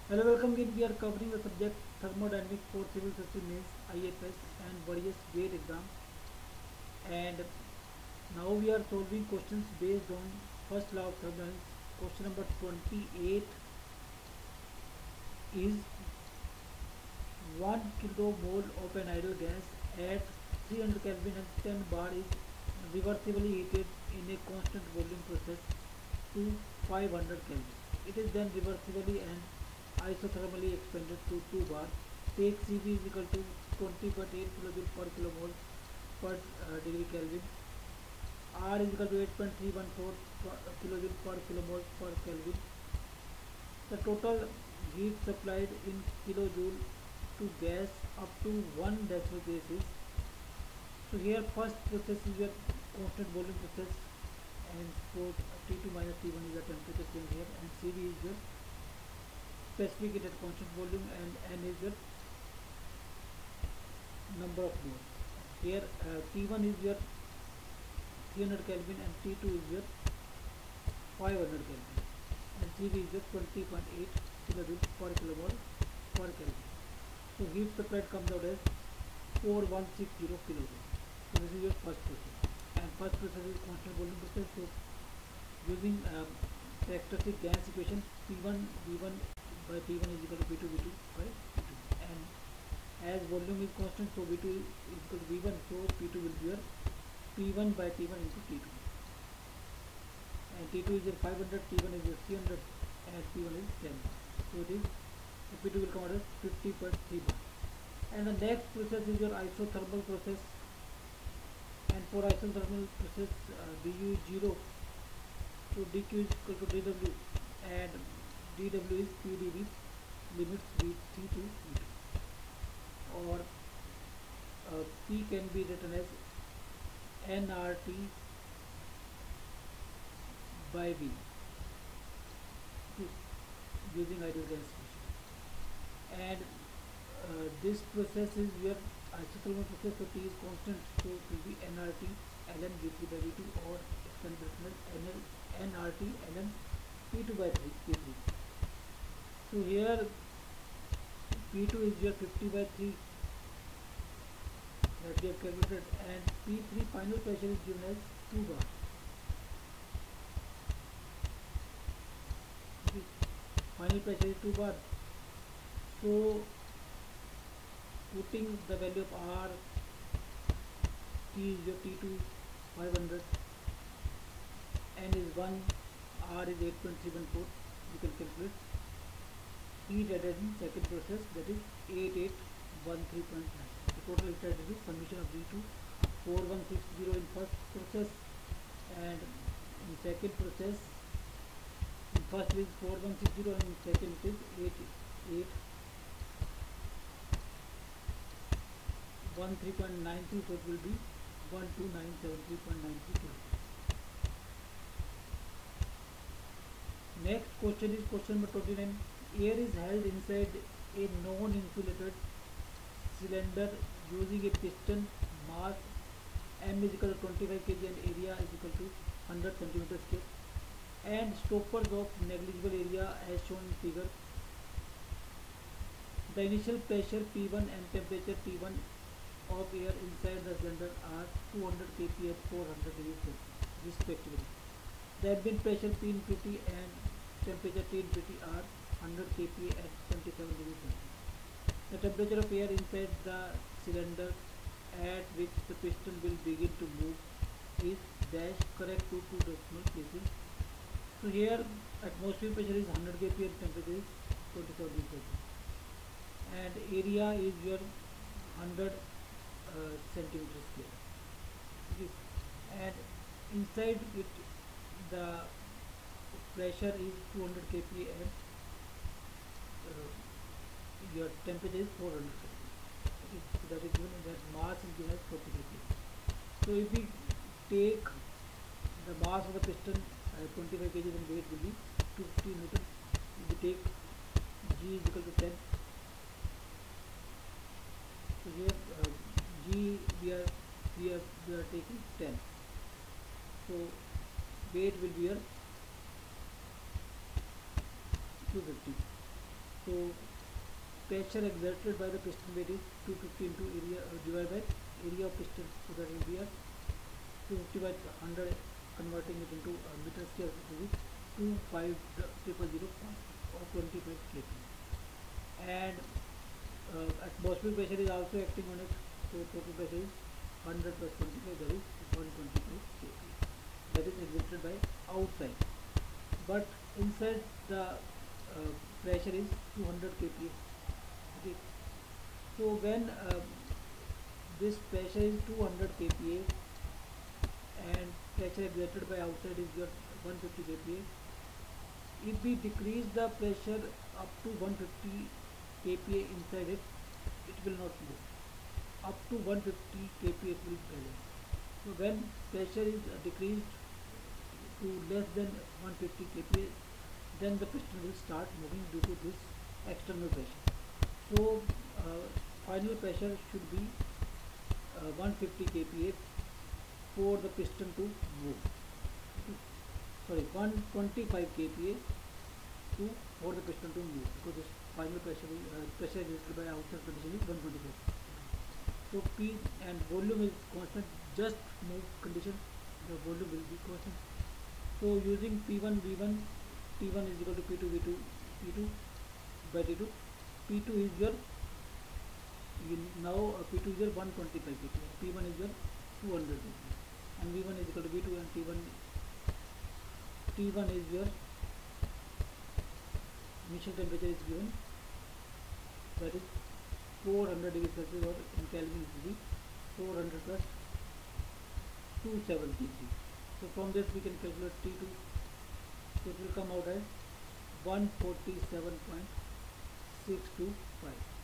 Hello, welcome again. We are covering the subject thermodynamics for civil system means IFS and various GATE exams. And now we are solving questions based on first law of thermodynamics. Question number 28 is 1 kilomole of an ideal gas at 300 Kelvin and 10 bar is reversibly heated in a constant volume process to 500 Kelvin. It is then reversibly and isothermally expanded to 2 bar. Take Cv is equal to 20.8 kilojoule per kilomole per degree Kelvin. R is equal to 8.314 kilojoule per kilomole per Kelvin. The total heat supplied in kilojoule to gas up to 1 decimal case is. So here first process is your constant volume process, and for T2 minus T1 is the temperature change here, and Cv is your specific heat at constant volume, and N is your number of moles. Here T1 is your 300 Kelvin and T2 is your 500 Kelvin, and Cv is your 20.8 kilojoule per kilomole per Kelvin. So heat supplied comes out as 4160 kilojoule. So this is your first process, and first process is constant volume process. So using characteristic gas equation, P1 V1 by P1 is equal to P2 V2 by P2, and as volume is constant, so V2 is equal to V1, so P2 will be your P1 by T1 into T2, and T2 is your 500, T1 is your 300, and P1 is 10 bar. So it is, so P2 will come out as 50.3 bar. And the next process is your isothermal process, and for isothermal process du is 0, so dq is equal to dw, and dw is pd with limits v3 to v2, or p can be written as nRT by v using ideal gas equation. And this process is your isothermal process, so T is constant, so it will be nRT ln v3 by v2, or it can be written as nRT ln p2 by 3 p3. So here p2 is your 50 by 3 that we have calculated, and p3 final pressure is given as 2 bar. Okay. Final pressure is 2 bar. So putting the value of R, T is your T2 500, N is 1, R is 8.314, you can calculate. Heat added in second process, that is 8813.9. The total heat added is summation of V2 4160 in first process, and in second process, in first is 4160 and in second it is 8813.93, so it will be 12973.93. Next question is question number 29. Air is held inside a non-insulated cylinder using a piston. Mass m is equal to 25 kg and area is equal to 100 centimeter square, and stoppers of negligible area as shown in figure. The initial pressure P1 and temperature T1 of air inside the cylinder are 200 kPa at 400 degrees Celsius respectively. The ambient pressure P infinity and temperature T infinity are 100 kPa at 27 degrees Celsius. The temperature of air inside the cylinder at which the piston will begin to move is dash, correct to 2 decimal places. So here atmospheric pressure is 100 kPa and temperature is 27 degrees Celsius, and area is your 100 centimeter square. Okay. And inside it the pressure is 200 kPa and your temperature is 400 kPa. Okay. So that is given, that mass is given as 40 kPa. So if we take the mass of the piston 25 kg, then weight will be 250 Newton. If we take G is equal to 10, so here G we are taking 10, so weight will be here 250. So pressure exerted by the piston bed is 250 into area divided by area of piston, so that will be a 250 by 100, converting it into meter square, to be 25000 or 25 kp. And atmospheric pressure is also acting on it, so total pressure is 100 plus 25, that is 125 kp, that is exerted by outside. But inside the pressure is 200 kpa. Okay, so when this pressure is 200 kpa and pressure exerted by outside is your 150 kpa, if we decrease the pressure up to 150 kpa inside it, it will not move. Up to 150 kpa it will balance. So when pressure is decreased to less than 150 kpa, then the piston will start moving due to this external pressure. So final pressure should be 150 kpa for the piston to move. Sorry, 125 kpa for the piston to move, because this final pressure exerted by outside condition is 125. So P and volume is constant, just move condition, the volume will be constant. So using P1 V1, T1 is equal to P2 V2, P2 by T2. P2 is your P2 is your 125 kpa, P1 is your 200 kpa, and V1 is equal to V2, and T1 is your initial temperature is given, that is 400 degrees Celsius, or in Kelvin it will be 400 plus 273. So from this we can calculate T2, so it will come out as 147.625.